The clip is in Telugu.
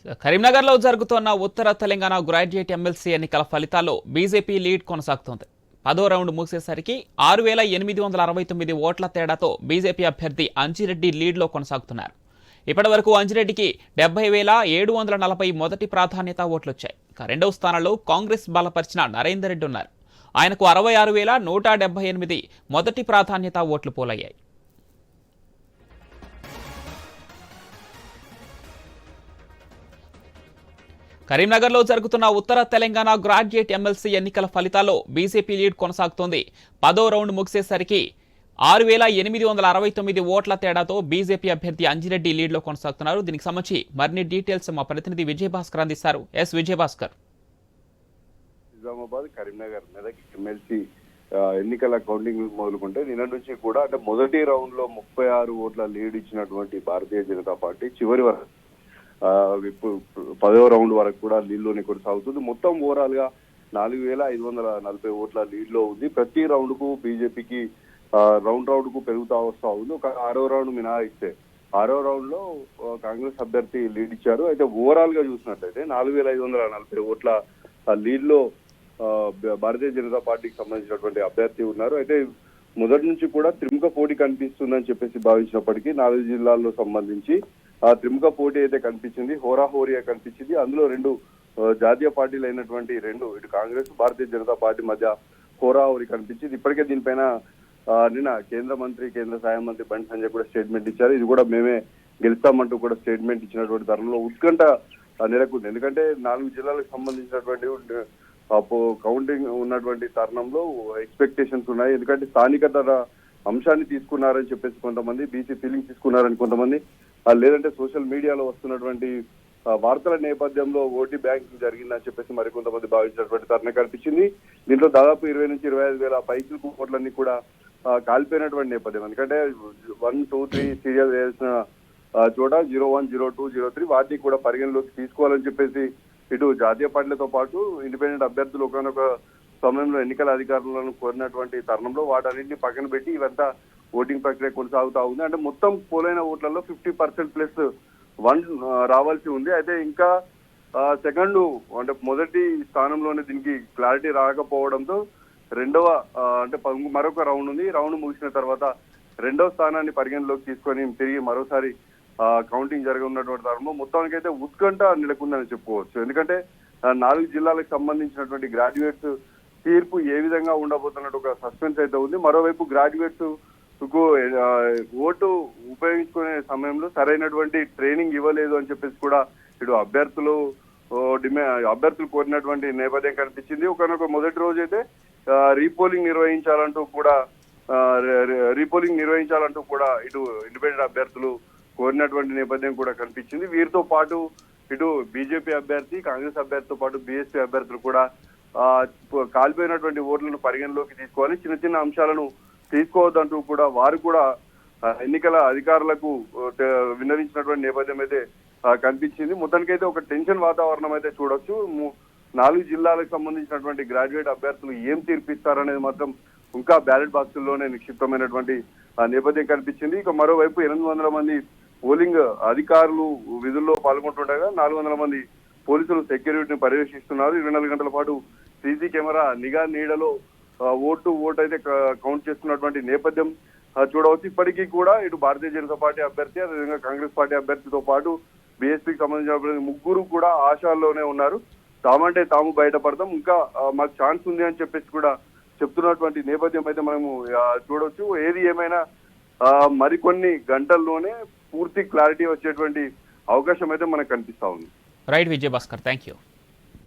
కరీంనగర్లో జరుగుతున్న ఉత్తర తెలంగాణ గ్రాడ్యుయేట్ ఎమ్మెల్సీ ఎన్నికల ఫలితాల్లో బీజేపీ లీడ్ కొనసాగుతోంది. 10వ రౌండ్ ముగిసేసరికి 6,869 ఓట్ల తేడాతో బీజేపీ అభ్యర్థి అంజిరెడ్డి లీడ్లో కొనసాగుతున్నారు. ఇప్పటివరకు అంజిరెడ్డికి 70,740 మొదటి ప్రాధాన్యత ఓట్లొచ్చాయి. రెండవ స్థానంలో కాంగ్రెస్ బలపరిచిన నరేందర్ రెడ్డి ఉన్నారు. ఆయనకు 66,178 మొదటి ప్రాధాన్యత ఓట్లు పోలయ్యాయి. కరీంనగర్లో జరుగుతున్న ఉత్తర తెలంగాణ గ్రాడ్యుయేట్ ఎమ్మెల్సీ ఎన్నికల ఫలితాల్లో బీజేపీ లీడ్ కొనసాగుతోంది. 10వ రౌండ్ ముగిసేసరికి 6,869 ఓట్ల తేడాతో బీజేపీ అభ్యర్థి అంజిరెడ్డి లీడ్లో కొనసాగుతున్నారు. దీనికి సంబంధించి మరిన్ని డీటెయిల్స్ మా ప్రతినిధి విజయభాస్కర్ అందిస్తారు. విజయభాస్కర్. నిజామాబాద్, కరీంనగర్, మెదక్ ఎమ్మెల్సీ ఎన్నికల కౌంటింగ్ మొదలుకుంటే నిన్న నుంచి కూడా అంటే మొదటి రౌండ్ లో 36 ఓట్ల లీడ్ ఇచ్చినటువంటి భారతీయ జనతా పార్టీ చివరి వరకు 10వ రౌండ్ వరకు కూడా లీడ్ లోనే కొనసాగుతుంది. మొత్తం ఓవరాల్ గా 4,540 ఓట్ల లీడ్ లో ఉంది. ప్రతి రౌండ్ కు బీజేపీకి రౌండ్ కు పెరుగుతా వస్తా ఉంది. ఒక 6వ రౌండ్ మినహాయిస్తే 6వ రౌండ్ లో కాంగ్రెస్ అభ్యర్థి లీడ్ ఇచ్చారు. అయితే ఓవరాల్ గా చూసినట్లయితే 4,540 ఓట్ల లీడ్ లో భారతీయ జనతా పార్టీకి సంబంధించినటువంటి అభ్యర్థి ఉన్నారు. అయితే మొదటి నుంచి కూడా త్రిముఖ పోటీ కనిపిస్తుందని చెప్పేసి భావించినప్పటికీ 4 జిల్లాల్లో సంబంధించి ఆ త్రిముఖ పోటీ అయితే కనిపించింది, హోరాహోరీగా కనిపించింది. అందులో రెండు జాతీయ పార్టీలు అయినటువంటి ఇటు కాంగ్రెస్, భారతీయ జనతా పార్టీ మధ్య హోరాహోరీ కనిపించింది. ఇప్పటికే దీనిపైన నిన్న కేంద్ర సహాయ మంత్రి బండి సంజయ్ కూడా స్టేట్మెంట్ ఇచ్చారు. ఇది కూడా మేమే గెలుస్తామంటూ కూడా స్టేట్మెంట్ ఇచ్చినటువంటి తరుణంలో ఉత్కంఠ నెలకొంది. ఎందుకంటే 4 జిల్లాలకు సంబంధించినటువంటి కౌంటింగ్ ఉన్నటువంటి తరుణంలో ఎక్స్పెక్టేషన్స్ ఉన్నాయి. ఎందుకంటే స్థానికత అంశాన్ని తీసుకున్నారని చెప్పేసి కొంతమంది, బీసీ ఫీలింగ్ తీసుకున్నారని కొంతమంది, లేదంటే సోషల్ మీడియాలో వస్తున్నటువంటి వార్తల నేపథ్యంలో ఓటీ బ్యాంకింగ్ జరిగిందని చెప్పేసి మరికొంతమంది భావించినటువంటి తరుణం కనిపించింది. దీంట్లో దాదాపు 20 నుంచి 25 వేల పైకి ఓట్లన్నీ కూడా కాలిపోయినటువంటి నేపథ్యం. ఎందుకంటే 1, 2, 3 సీరియల్ వేసిన చోట 01, 02, 03 వాటిని కూడా పరిగణలోకి తీసుకోవాలని చెప్పేసి ఇటు జాతీయ పార్టీలతో పాటు ఇండిపెండెంట్ అభ్యర్థులు ఒకనొక సమయంలో ఎన్నికల అధికారులను కోరినటువంటి తరుణంలో వాటన్నింటినీ పక్కన పెట్టి ఇవంతా ఓటింగ్ ప్రక్రియ కొనసాగుతా ఉంది. అంటే మొత్తం పోలైన ఓట్లలో 50%+1 రావాల్సి ఉంది. అయితే ఇంకా సెకండ్ అంటే మొదటి స్థానంలోనే దీనికి క్లారిటీ రాకపోవడంతో రెండవ అంటే మరొక రౌండ్ ఉంది. రౌండ్ ముగిసిన తర్వాత రెండవ స్థానాన్ని పరిగణలోకి తీసుకొని తిరిగి మరోసారి కౌంటింగ్ జరగనున్నటువంటి తరుణంలో మొత్తానికైతే ఉత్కంఠ నెలకొందని చెప్పుకోవచ్చు. ఎందుకంటే 4 జిల్లాలకు సంబంధించినటువంటి గ్రాడ్యుయేట్స్ తీర్పు ఏ విధంగా ఉండబోతున్నట్టు ఒక సస్పెన్స్ అయితే ఉంది. మరోవైపు గ్రాడ్యుయేట్స్ ఓటు ఉపయోగించుకునే సమయంలో సరైనటువంటి ట్రైనింగ్ ఇవ్వలేదు అని చెప్పేసి కూడా ఇటు అభ్యర్థులు కోరినటువంటి నేపథ్యం కనిపించింది. ఒకనొక మొదటి రోజు అయితే రీపోలింగ్ నిర్వహించాలంటూ కూడా ఇటు ఇండిపెండెంట్ అభ్యర్థులు కోరినటువంటి నేపథ్యం కూడా కనిపించింది. వీరితో పాటు ఇటు బీజేపీ అభ్యర్థి, కాంగ్రెస్ అభ్యర్థితో పాటు బీఎస్పీ అభ్యర్థులు కూడా కాలిపోయినటువంటి ఓట్లను పరిగణలోకి తీసుకోవాలి, చిన్న చిన్న అంశాలను తీసుకోవద్దంటూ కూడా వారు కూడా ఎన్నికల అధికారులకు విన్నవించినటువంటి నేపథ్యం అయితే కనిపించింది. మొత్తానికైతే ఒక టెన్షన్ వాతావరణం అయితే చూడొచ్చు. 4 జిల్లాలకు సంబంధించినటువంటి గ్రాడ్యుయేట్ అభ్యర్థులు ఏం తీర్పిస్తారనేది మాత్రం ఇంకా బ్యాలెట్ బాక్సుల్లోనే నిక్షిప్తమైనటువంటి నేపథ్యం కనిపించింది. ఇక మరోవైపు 800 మంది పోలింగ్ అధికారులు విధుల్లో పాల్గొంటుండగా 400 మంది పోలీసులు సెక్యూరిటీని పర్యవేక్షిస్తున్నారు. 24 గంటల పాటు సీసీ కెమెరా నిఘా నీడలో ఓటు అయితే కౌంట్ చేస్తున్నటువంటి నేపథ్యం చూడవచ్చు. ఇప్పటికీ కూడా ఇటు భారతీయ జనతా పార్టీ అభ్యర్థి, అదేవిధంగా కాంగ్రెస్ పార్టీ అభ్యర్థితో పాటు బీఎస్పీకి సంబంధించిన ముగ్గురు కూడా ఆశాల్లోనే ఉన్నారు. తామంటే తాము బయటపడతాం, ఇంకా మాకు ఛాన్స్ ఉంది అని చెప్పేసి కూడా చెప్తున్నటువంటి నేపథ్యం అయితే మనము చూడవచ్చు. ఏది ఏమైనా మరికొన్ని గంటల్లోనే పూర్తి క్లారిటీ వచ్చేటువంటి అవకాశం అయితే మనకు కనిపిస్తా ఉంది. Right Vijayabhaskar, thank you.